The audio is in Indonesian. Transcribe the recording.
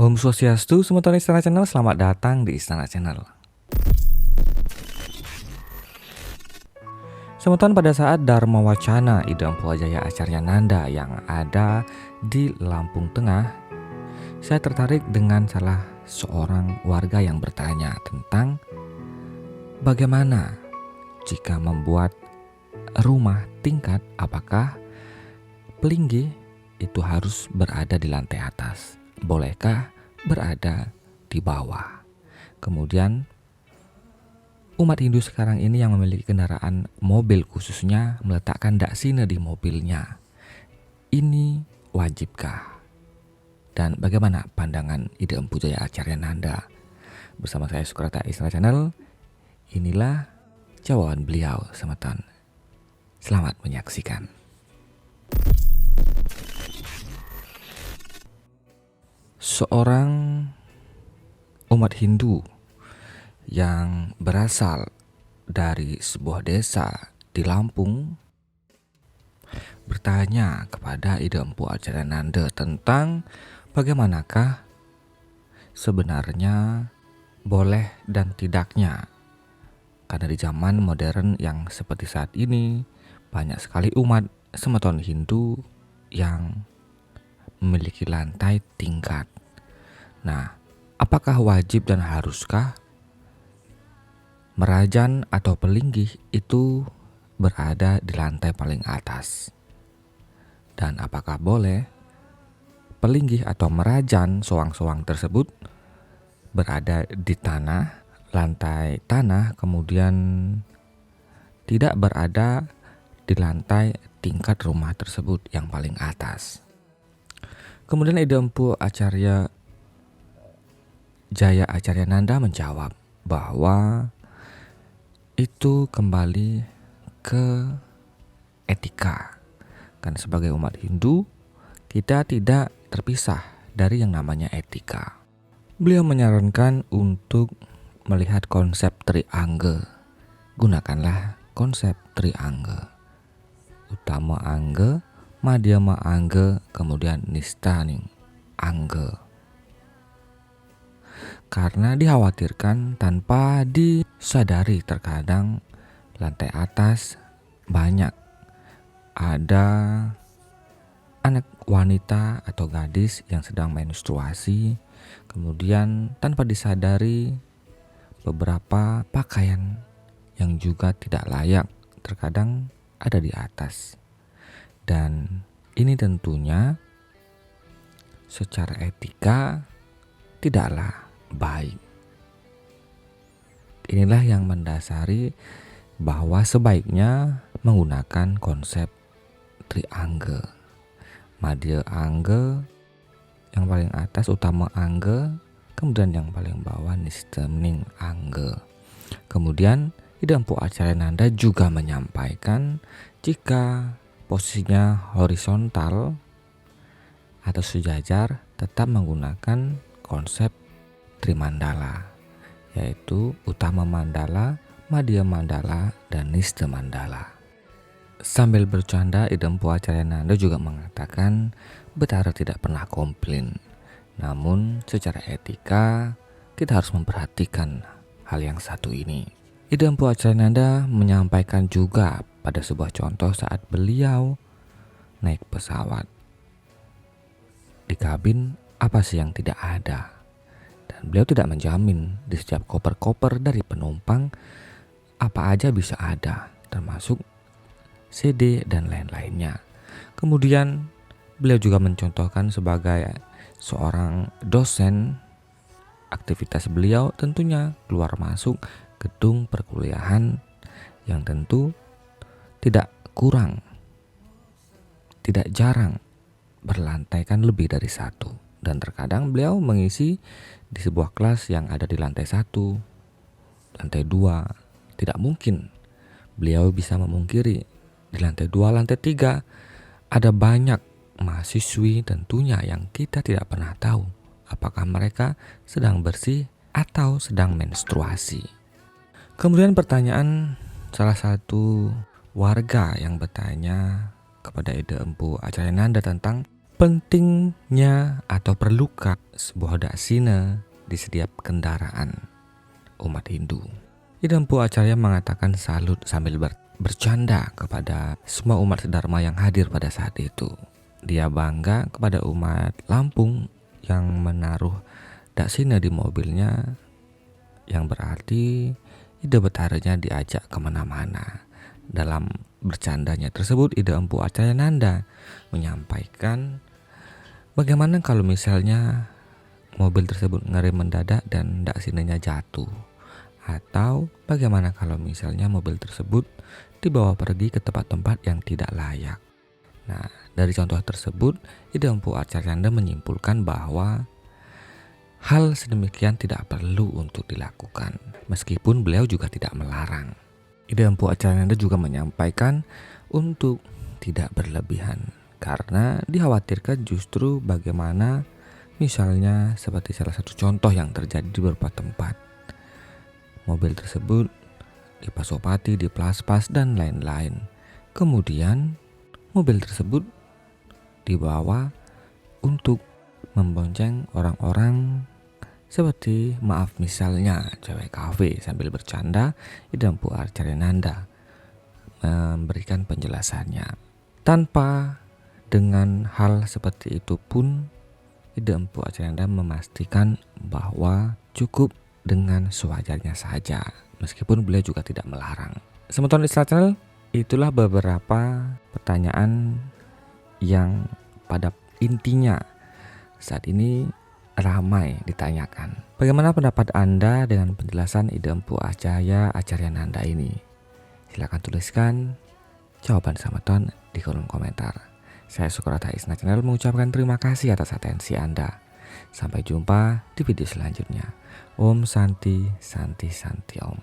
Om Swastiastu, semeton Istana Channel, selamat datang di Istana Channel. Semeton pada saat Dharma Wacana Ida Empu Ajaya Acaryananda yang ada di Lampung Tengah, saya tertarik dengan salah seorang warga yang bertanya tentang bagaimana jika membuat rumah tingkat, apakah pelinggih itu harus berada di lantai atas? Bolehkah berada di bawah? Kemudian umat Hindu sekarang ini yang memiliki kendaraan mobil khususnya meletakkan daksina di mobilnya. Ini wajibkah? Dan bagaimana pandangan Ida Empu Jaya Acaryananda? Bersama saya Sukrata Istana Channel, inilah jawaban beliau semeton. Selamat menyaksikan. Seorang umat Hindu yang berasal dari sebuah desa di Lampung bertanya kepada Ida Empu Acaryananda tentang bagaimanakah sebenarnya boleh dan tidaknya, karena di zaman modern yang seperti saat ini banyak sekali umat semeton Hindu yang memiliki lantai tingkat. Nah, apakah wajib dan haruskah merajan atau pelinggih itu berada di lantai paling atas? Dan apakah boleh pelinggih atau merajan soang-soang tersebut berada di tanah, lantai tanah, kemudian tidak berada di lantai tingkat rumah tersebut yang paling atas? Kemudian Ida Empu Acarya Jaya Acaryananda menjawab bahwa itu kembali ke etika. Karena sebagai umat Hindu, kita tidak terpisah dari yang namanya etika. Beliau menyarankan untuk melihat konsep triangga. Gunakanlah konsep triangga. Utama angga, madhyama angga, kemudian nistaning angga. Karena dikhawatirkan tanpa disadari terkadang lantai atas banyak ada anak wanita atau gadis yang sedang menstruasi, kemudian tanpa disadari beberapa pakaian yang juga tidak layak terkadang ada di atas. Dan ini tentunya secara etika tidaklah baik. Inilah yang mendasari bahwa sebaiknya menggunakan konsep triangga. Madhya angga yang paling atas, utama angga, kemudian yang paling bawah nistaning angga. Kemudian Ida Empu Acaryananda juga menyampaikan jika posisinya horizontal atau sejajar tetap menggunakan konsep trimandala, yaitu utama mandala, madhya mandala, dan nista mandala. Sambil bercanda, Ida Empu Acaryananda juga mengatakan Betara tidak pernah komplain. Namun secara etika kita harus memperhatikan hal yang satu ini. Ida Empu Acaryananda menyampaikan juga pada sebuah contoh saat beliau naik pesawat. Di kabin apa sih yang tidak ada? Dan beliau tidak menjamin di setiap koper-koper dari penumpang apa aja bisa ada, termasuk CD dan lain-lainnya. Kemudian beliau juga mencontohkan sebagai seorang dosen, aktivitas beliau tentunya keluar masuk gedung perkuliahan yang tentu tidak kurang, tidak jarang berlantaikan lebih dari satu. Dan terkadang beliau mengisi di sebuah kelas yang ada di lantai 1, lantai 2. Tidak mungkin beliau bisa memungkiri di lantai 2, lantai 3 ada banyak mahasiswi tentunya yang kita tidak pernah tahu apakah mereka sedang bersih atau sedang menstruasi. Kemudian pertanyaan salah satu warga yang bertanya kepada Ida Empu Acaryananda tentang pentingnya atau perlukah sebuah daksina di setiap kendaraan umat Hindu. Ida Empu Acarya mengatakan salut sambil bercanda kepada semua umat Dharma yang hadir pada saat itu. Dia bangga kepada umat Lampung yang menaruh daksina di mobilnya, yang berarti Ida Betarinya diajak kemana-mana. Dalam bercandanya tersebut, Ida Empu Acaryananda menyampaikan bagaimana kalau misalnya mobil tersebut ngerem mendadak dan daksinanya jatuh, atau bagaimana kalau misalnya mobil tersebut dibawa pergi ke tempat-tempat yang tidak layak. Nah, dari contoh tersebut, Ida Empu Acaryananda menyimpulkan bahwa hal sedemikian tidak perlu untuk dilakukan, meskipun beliau juga tidak melarang. Ida Empu Acaryananda juga menyampaikan untuk tidak berlebihan, karena dikhawatirkan justru bagaimana misalnya seperti salah satu contoh yang terjadi di beberapa tempat. Mobil tersebut dipasopati, diplaspas, dan lain-lain. Kemudian mobil tersebut dibawa untuk membonceng orang-orang, seperti maaf misalnya cewek kafe. Sambil bercanda, Ida Empu Acaryananda memberikan penjelasannya. Tanpa dengan hal seperti itu pun, Ida Empu Acaryananda memastikan bahwa cukup dengan sewajarnya saja, meskipun beliau juga tidak melarang. Semeton Islam Channel, itulah beberapa pertanyaan yang pada intinya saat ini ramai ditanyakan. Bagaimana pendapat Anda dengan penjelasan Ida Empu Acaryananda ini? Silakan tuliskan jawaban Semeton di kolom komentar. Saya Sukrata Isna Channel mengucapkan terima kasih atas atensi Anda. Sampai jumpa di video selanjutnya. Om Santi Santi Santi Om.